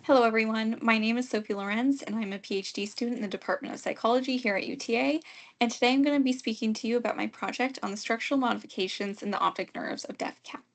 Hello, everyone. My name is Sophie Lorenz, and I'm a PhD student in the Department of Psychology here at UTA. And today I'm going to be speaking to you about my project on the structural modifications in the optic nerves of deaf cats.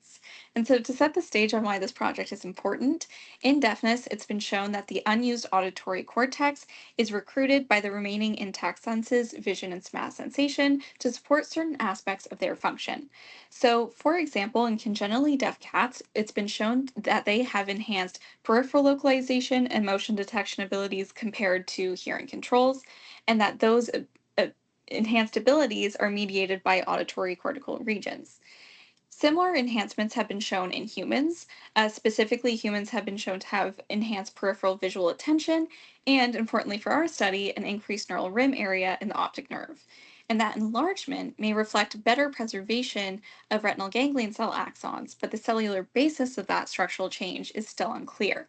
And so, to set the stage on why this project is important, in deafness, it's been shown that the unused auditory cortex is recruited by the remaining intact senses, vision, and smell sensation, to support certain aspects of their function. So, for example, in congenitally deaf cats, it's been shown that they have enhanced peripheral localization and motion detection abilities compared to hearing controls, and that those uh, enhanced abilities are mediated by auditory cortical regions. Similar enhancements have been shown in humans. Specifically, humans have been shown to have enhanced peripheral visual attention and, importantly for our study, an increased neural rim area in the optic nerve. And that enlargement may reflect better preservation of retinal ganglion cell axons, but the cellular basis of that structural change is still unclear.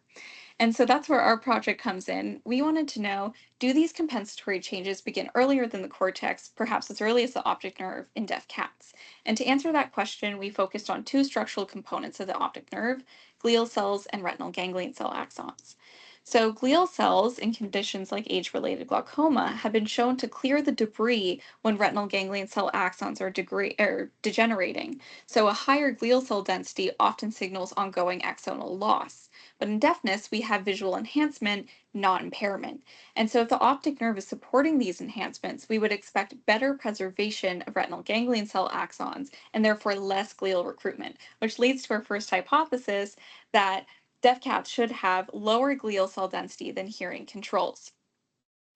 And so that's where our project comes in. We wanted to know, do these compensatory changes begin earlier than the cortex, perhaps as early as the optic nerve in deaf cats? And to answer that question, we focused on two structural components of the optic nerve, glial cells and retinal ganglion cell axons. So, glial cells in conditions like age related glaucoma have been shown to clear the debris when retinal ganglion cell axons are degenerating. So, a higher glial cell density often signals ongoing axonal loss. But in deafness, we have visual enhancement, not impairment. And so, if the optic nerve is supporting these enhancements, we would expect better preservation of retinal ganglion cell axons and therefore less glial recruitment, which leads to our first hypothesis that deaf cats should have lower glial cell density than hearing controls.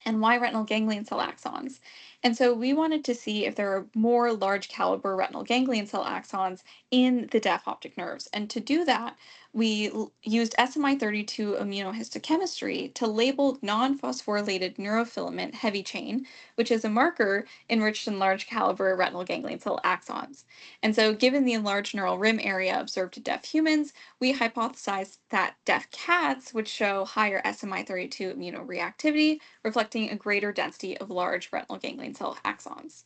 And why retinal ganglion cell axons? And so we wanted to see if there are more large caliber retinal ganglion cell axons in the deaf optic nerves. And to do that, we used SMI32 immunohistochemistry to label non-phosphorylated neurofilament heavy chain, which is a marker enriched in large caliber retinal ganglion cell axons. And so given the enlarged neural rim area observed in deaf humans, we hypothesized that deaf cats would show higher SMI32 immunoreactivity, reflecting a greater density of large retinal ganglion cell axons.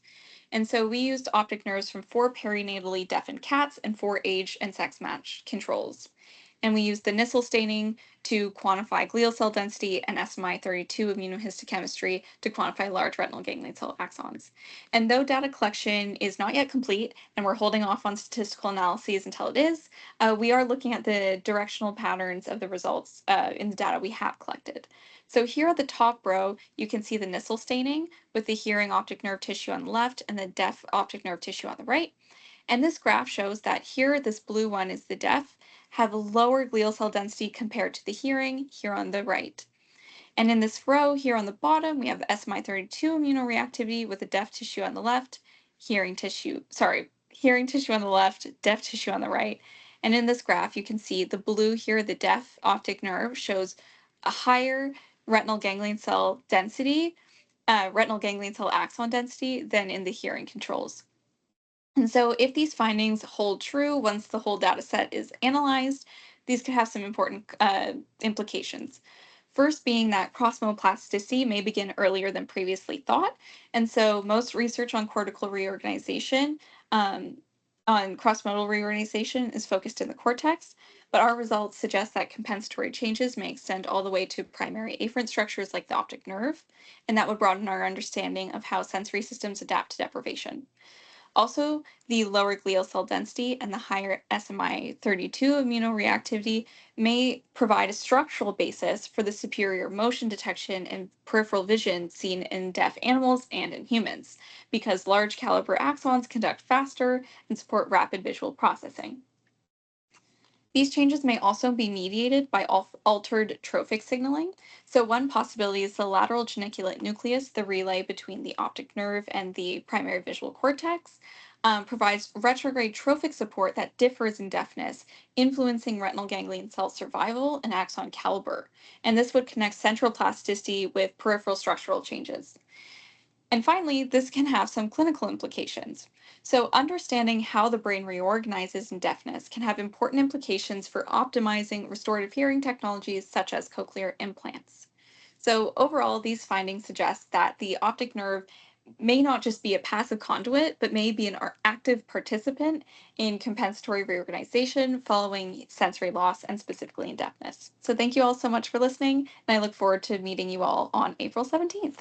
And so we used optic nerves from four perinatally deafened cats and four age and sex matched controls. And we used the Nissl staining to quantify glial cell density and SMI32 immunohistochemistry to quantify large retinal ganglion cell axons. And though data collection is not yet complete, and we're holding off on statistical analyses until it is, we are looking at the directional patterns of the results in the data we have collected. So here at the top row, you can see the Nissl staining with the hearing optic nerve tissue on the left and the deaf optic nerve tissue on the right. And this graph shows that here, this blue one is the deaf, have a lower glial cell density compared to the hearing here on the right. And in this row here on the bottom, we have SMI32 immunoreactivity with the deaf tissue on the left, hearing tissue on the left, deaf tissue on the right. And in this graph, you can see the blue here, the deaf optic nerve, shows a higher retinal ganglion cell density, retinal ganglion cell axon density than in the hearing controls. And so, if these findings hold true once the whole data set is analyzed, these could have some important implications. First, being that crossmoplasticity may begin earlier than previously thought. And so, most research on cortical reorganization, on crossmodal reorganization, is focused in the cortex. But our results suggest that compensatory changes may extend all the way to primary afferent structures like the optic nerve. And that would broaden our understanding of how sensory systems adapt to deprivation. Also, the lower glial cell density and the higher SMI32 immunoreactivity may provide a structural basis for the superior motion detection and peripheral vision seen in deaf animals and in humans, because large caliber axons conduct faster and support rapid visual processing. These changes may also be mediated by altered trophic signaling. So, one possibility is the lateral geniculate nucleus, the relay between the optic nerve and the primary visual cortex, provides retrograde trophic support that differs in deafness, influencing retinal ganglion cell survival and axon caliber. And this would connect central plasticity with peripheral structural changes. And finally, this can have some clinical implications. So, understanding how the brain reorganizes in deafness can have important implications for optimizing restorative hearing technologies such as cochlear implants. So, overall, these findings suggest that the optic nerve may not just be a passive conduit, but may be an active participant in compensatory reorganization following sensory loss and specifically in deafness. So thank you all so much for listening, and I look forward to meeting you all on April 17th.